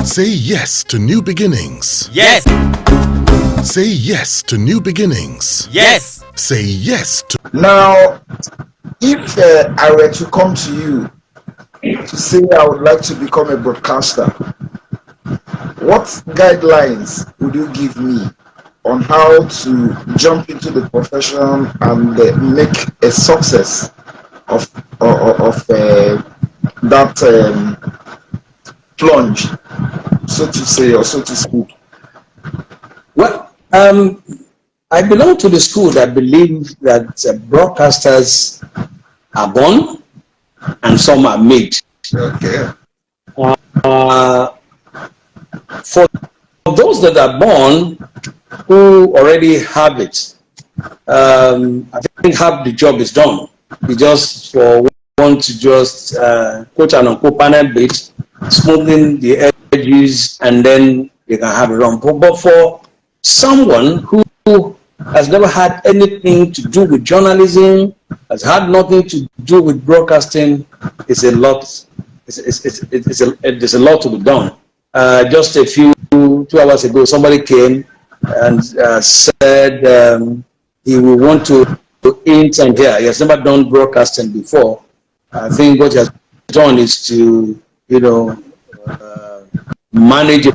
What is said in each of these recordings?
Say yes to new beginnings. Yes. Say yes to new beginnings. Yes. Say yes to... Now, if I were to come to you to say I would like to become a broadcaster, what guidelines would you give me on how to jump into the profession and make a success of that plunge, so to say, or so to speak? Well, I belong to the school that believe that broadcasters are born and some are made. Okay. For those that are born who already have it, I think half the job is done. You just want to just quote and unquote panel bit, smoothing the edges, and then you can have it run. But for someone who has never had anything to do with journalism, has had nothing to do with broadcasting, it's a lot. There's a lot to be done. Just a few 2 hours ago, somebody came and said he will want to intern here. He has never done broadcasting before. I think what he has done is to, manage a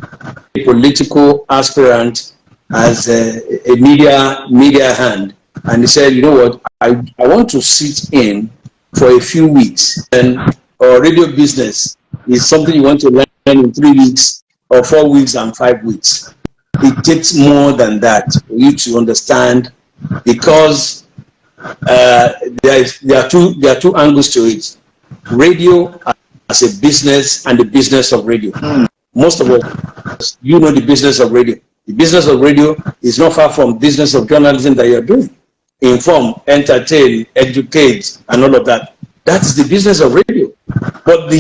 political aspirant as a media hand. And he said, you know what, I want to sit in for a few weeks. And radio business is something you want to learn in 3 weeks or 4 weeks and 5 weeks. It takes more than that for you to understand, because there are two angles to it. Radio as a business and the business of radio. Most of us, the business of radio. The business of radio is not far from business of journalism that you're doing. Inform, entertain, educate, and all of that. That's the business of radio. But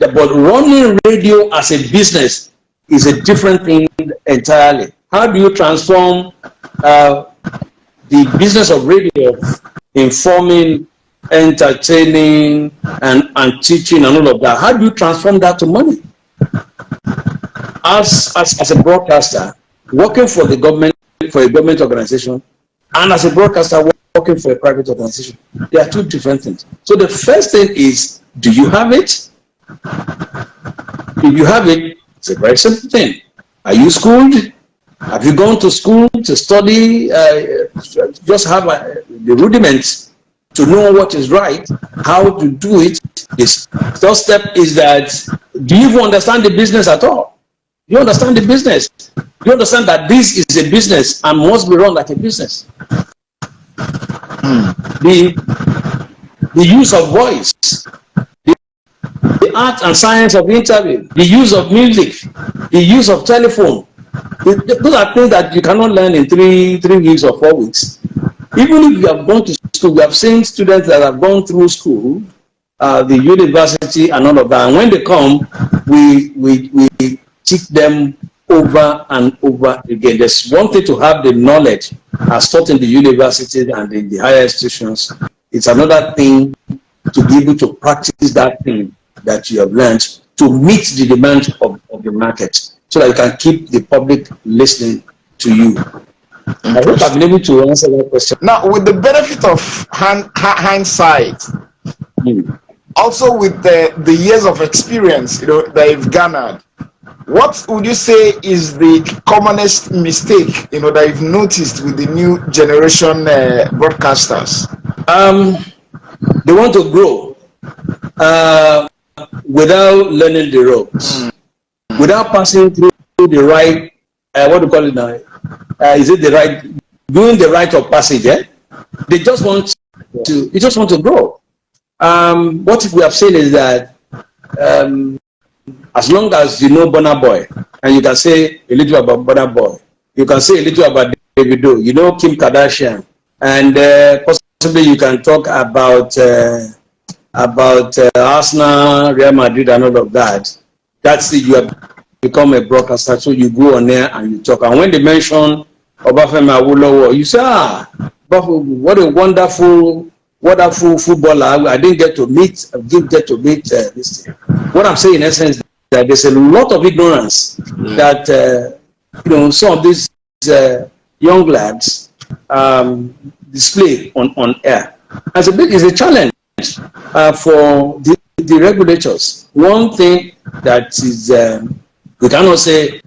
but running radio as a business is a different thing entirely. How do you transform the business of radio, informing, entertaining, and teaching, and all of that? How do you transform that to money? As a broadcaster, working for the government, for a government organization, and as a broadcaster working for a private organization, they are two different things. So the first thing is, do you have it? If you have it, it's a very simple thing. Are you schooled? Have you gone to school to study? Just have the rudiments to know what is right, how to do it. The first step is that, do you even understand the business at all? Do you understand the business? Do you understand that this is a business and must be run like a business? The use of voice, the art and science of interview, the use of music, the use of telephone. Those are things that you cannot learn in 3 weeks or 4 weeks. Even if you have gone to school, we have seen students that have gone through school, the university and all of that. And when they come, we teach them over and over again. There's one thing to have the knowledge as taught in the university and in the higher institutions. It's another thing to be able to practice that thing that you have learned to meet the demands of the market, so that you can keep the public listening to you. I hope I've been able to answer that question. Now, with the benefit of hindsight, also with the years of experience that you've garnered, what would you say is the commonest mistake that you've noticed with the new generation broadcasters? They want to grow without learning the ropes, without passing through the right, what do you call it now? Is it the right, doing the rite of passage? They just want to grow. What we have seen is that as long as you know Burna Boy, and you can say a little about Burna Boy, you can say a little about Davido, Kim Kardashian, and possibly you can talk about Arsenal, Real Madrid, and all of that. That's it. You have become a broadcaster, so you go on there and you talk. And when they mention Obafemi Awolowo, you say, what a wonderful footballer. I didn't get to meet this thing. What I'm saying in essence that there's a lot of ignorance that some of these young lads display on air. As a big is a challenge for the regulators. One thing that is we cannot say,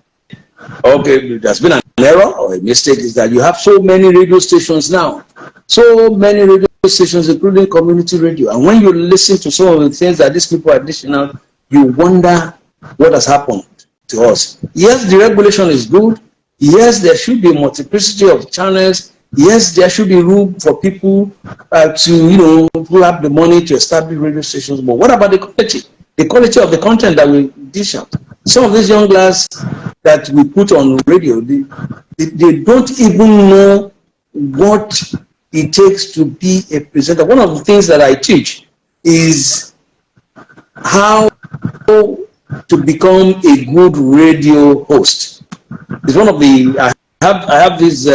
okay, there's been an error or a mistake, is that you have so many radio stations now, so many radio stations, including community radio, and when you listen to some of the things that these people are dishing out, you wonder what has happened to us. Yes, the regulation is good. Yes, there should be a multiplicity of channels. Yes, there should be room for people to, who have the money to establish radio stations. But what about the quality? The quality of the content that we dish out. Some of these young lads that we put on radio, they don't even know what it takes to be a presenter. One of the things that I teach is how to become a good radio host. It's one of the I have this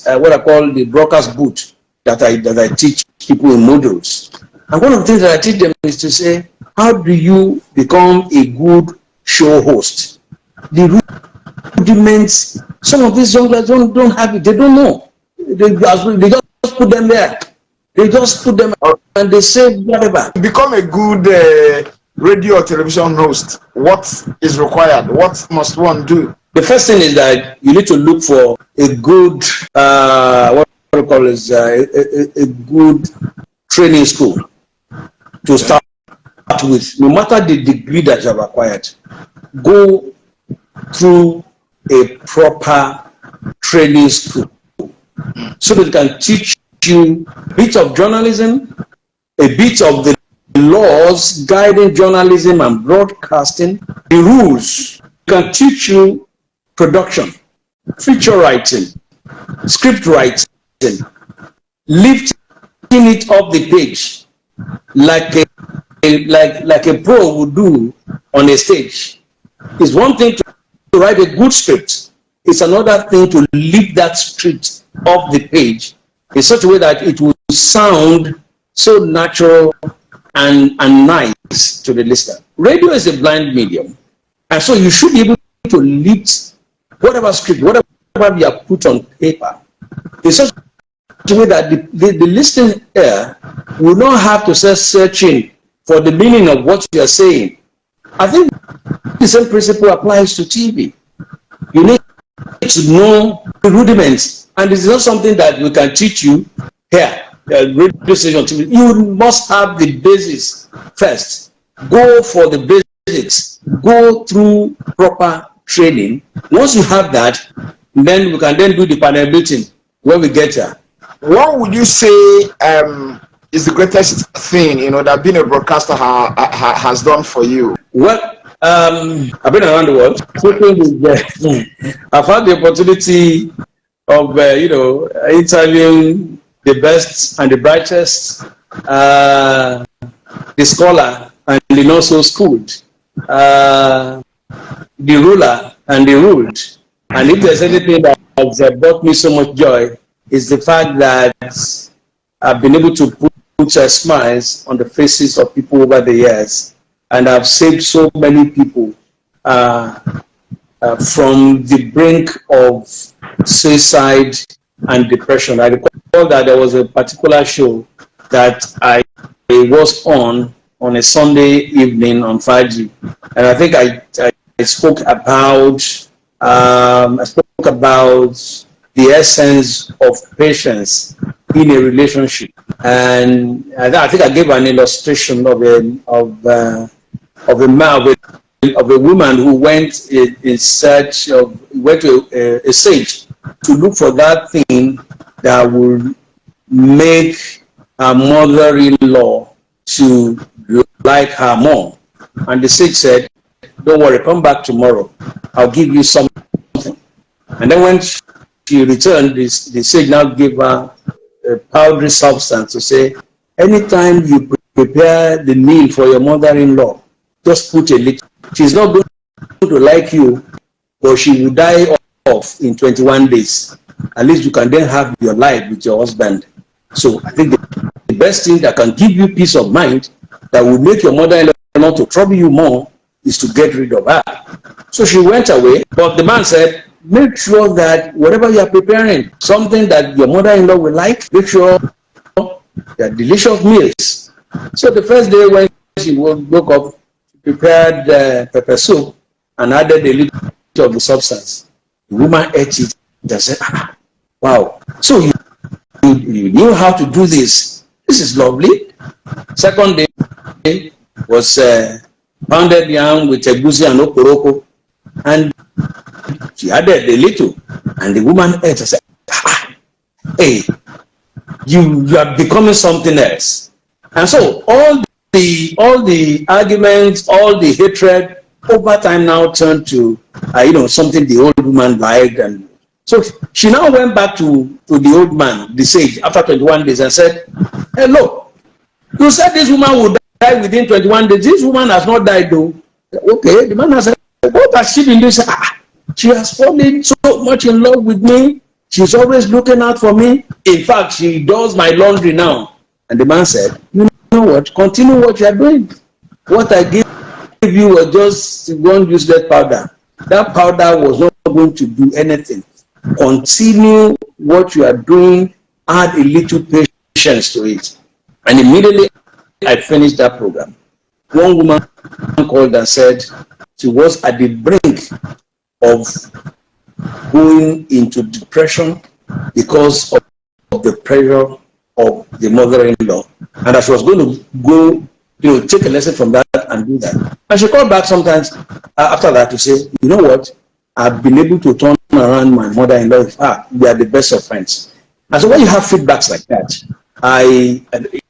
what I call the broadcast boot that I teach people in modules. And one of the things that I teach them is to say, how do you become a good show host? The rudiments, some of these young guys don't have it. They don't know. They just put them there. They just put them and they say whatever. To become a good radio or television host, what is required? What must one do? The first thing is that you need to look for a good, what we call is a good training school to start with. No matter the degree that you have acquired, go through a proper training school so that it can teach you a bit of journalism, a bit of the laws guiding journalism and broadcasting, the rules. It can teach you production, feature writing, script writing, lifting it up the page like a pro would do on a stage. It's one thing to write a good script. It's another thing to lift that script off the page in such a way that it will sound so natural and nice to the listener. Radio is a blind medium, and so you should be able to lift whatever script, whatever you have put on paper in such a way that the listening ear will not have to start searching for the meaning of what you are saying. I think the same principle applies to TV. You need to know the rudiments, and it's not something that we can teach you here. Radio station TV. You must have the basics first. Go for the basics. Go through proper training. Once you have that, then we can then do the panel meeting when we get there. What would you say is the greatest thing that being a broadcaster has done for you? Well, I've been around the world. I've had the opportunity of interviewing the best and the brightest, the scholar and the not so schooled, the ruler and the ruled. And if there's anything that has brought me so much joy, is the fact that I've been able to put smiles on the faces of people over the years, and I've saved so many people from the brink of suicide and depression. I recall that there was a particular show that I was on a Sunday evening on 5G, and I think I spoke about the essence of patience in a relationship, and I think I gave an illustration of a woman who went in search of to a sage to look for that thing that would make her mother-in-law to like her more. And the sage said, "Don't worry, come back tomorrow. I'll give you something." And then when she returned, the sage now gave her a powdery substance to say, anytime you prepare the meal for your mother-in-law, just put a little. She's not going to like you, but she will die off in 21 days. At least you can then have your life with your husband. So I think the best thing that can give you peace of mind, that will make your mother-in-law not to trouble you more, is to get rid of her. So she went away, but the man said, make sure that whatever you are preparing, something that your mother-in-law will like, make sure they are delicious meals. So the first day when she woke up, she prepared pepper soup and added a little of the substance. The woman ate it and said, wow, so you knew how to do this. This is lovely. Second day was pounded yam with egusi and okoroko, and she added a little, and the woman ate and said, hey, you are becoming something else. And so all the arguments, all the hatred over time now turned to something the old woman liked. And so she now went back to the old man, the sage, after 21 days and said, hello, you said this woman would die within 21 days. This woman has not died though. Okay, the man has said, what has she been doing? She has fallen so much in love with me. She's always looking out for me. In fact, she does my laundry now. And the man said, you know what? Continue what you are doing. What I gave you was just one useless powder. That powder was not going to do anything. Continue what you are doing. Add a little patience to it. And immediately I finished that program. One woman called and said she was at the brink of going into depression because of the pressure of the mother-in-law, and that she was going to go, take a lesson from that and do that. And she called back sometimes after that to say, you know what, I've been able to turn around my mother-in-law. We are the best of friends. And so when you have feedbacks like that,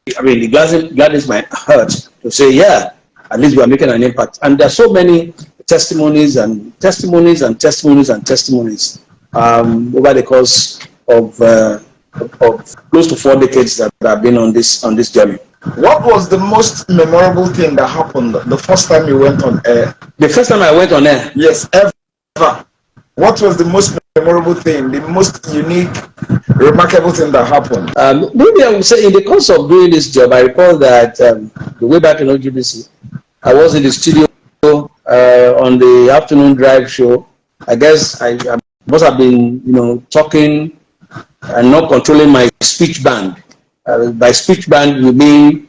it gladdens my heart to say, yeah, at least we are making an impact. And there are so many testimonies and testimonies and testimonies and testimonies over the course of close to 4 decades that I've been on this journey. What was the most memorable thing that happened the first time you went on air? The first time I went on air? Yes, ever. What was the most memorable thing, the most unique, remarkable thing that happened? Maybe I would say in the course of doing this job, I recall that the way back in OGBC, I was in the studio on the afternoon drive show. I guess I must have been, talking and not controlling my speech band. By speech band, we mean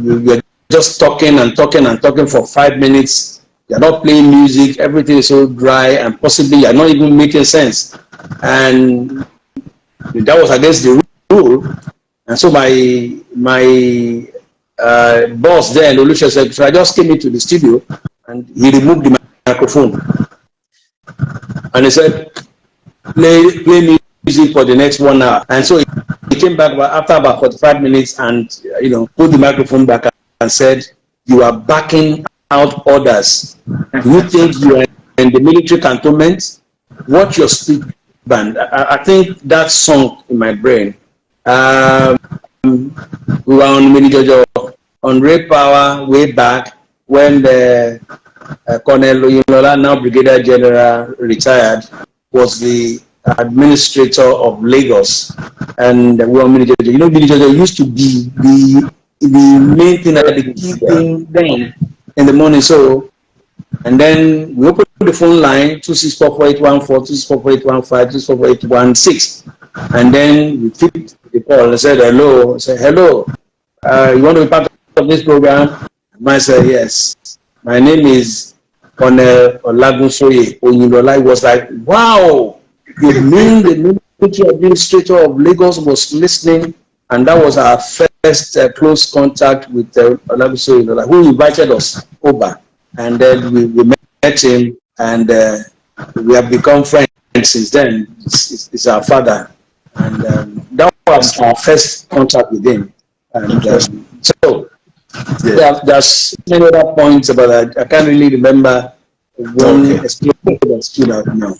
you're just talking and talking and talking for 5 minutes. You're not playing music. Everything is so dry, and possibly you're not even making sense. And that was against the rule. And so my boss there, Olusegun said, so I just came into the studio and he removed the microphone. And he said, play music for the next 1 hour. And so he came back after about 45 minutes and, put the microphone back and said, you are backing out orders. Do you think you are in the military cantonment? Watch your speech band. I think that sunk in my brain. We were on Minijojo on Ray Power way back when the Colonel Oyinlola, now Brigadier General, retired, was the administrator of Lagos. And we were on Minijojo. Minijojo used to be the main thing that the key thing then in the morning. So, and then we opened the phone line 2644814, 2644815, 2644816, and then we picked the call and said hello. I said hello. You want to be part of this program? And I said yes. My name is Colonel Olagunsoye Oyinlola. I was like, wow, you mean the military administrator of Lagos was listening? And that was our first close contact with Olagunsoye Oyinlola, who invited us over. And then we met him, and we have become friends since then. He's our father. And that was our first contact with him. And there's many other points about that. I can't really remember one experience that stood out now.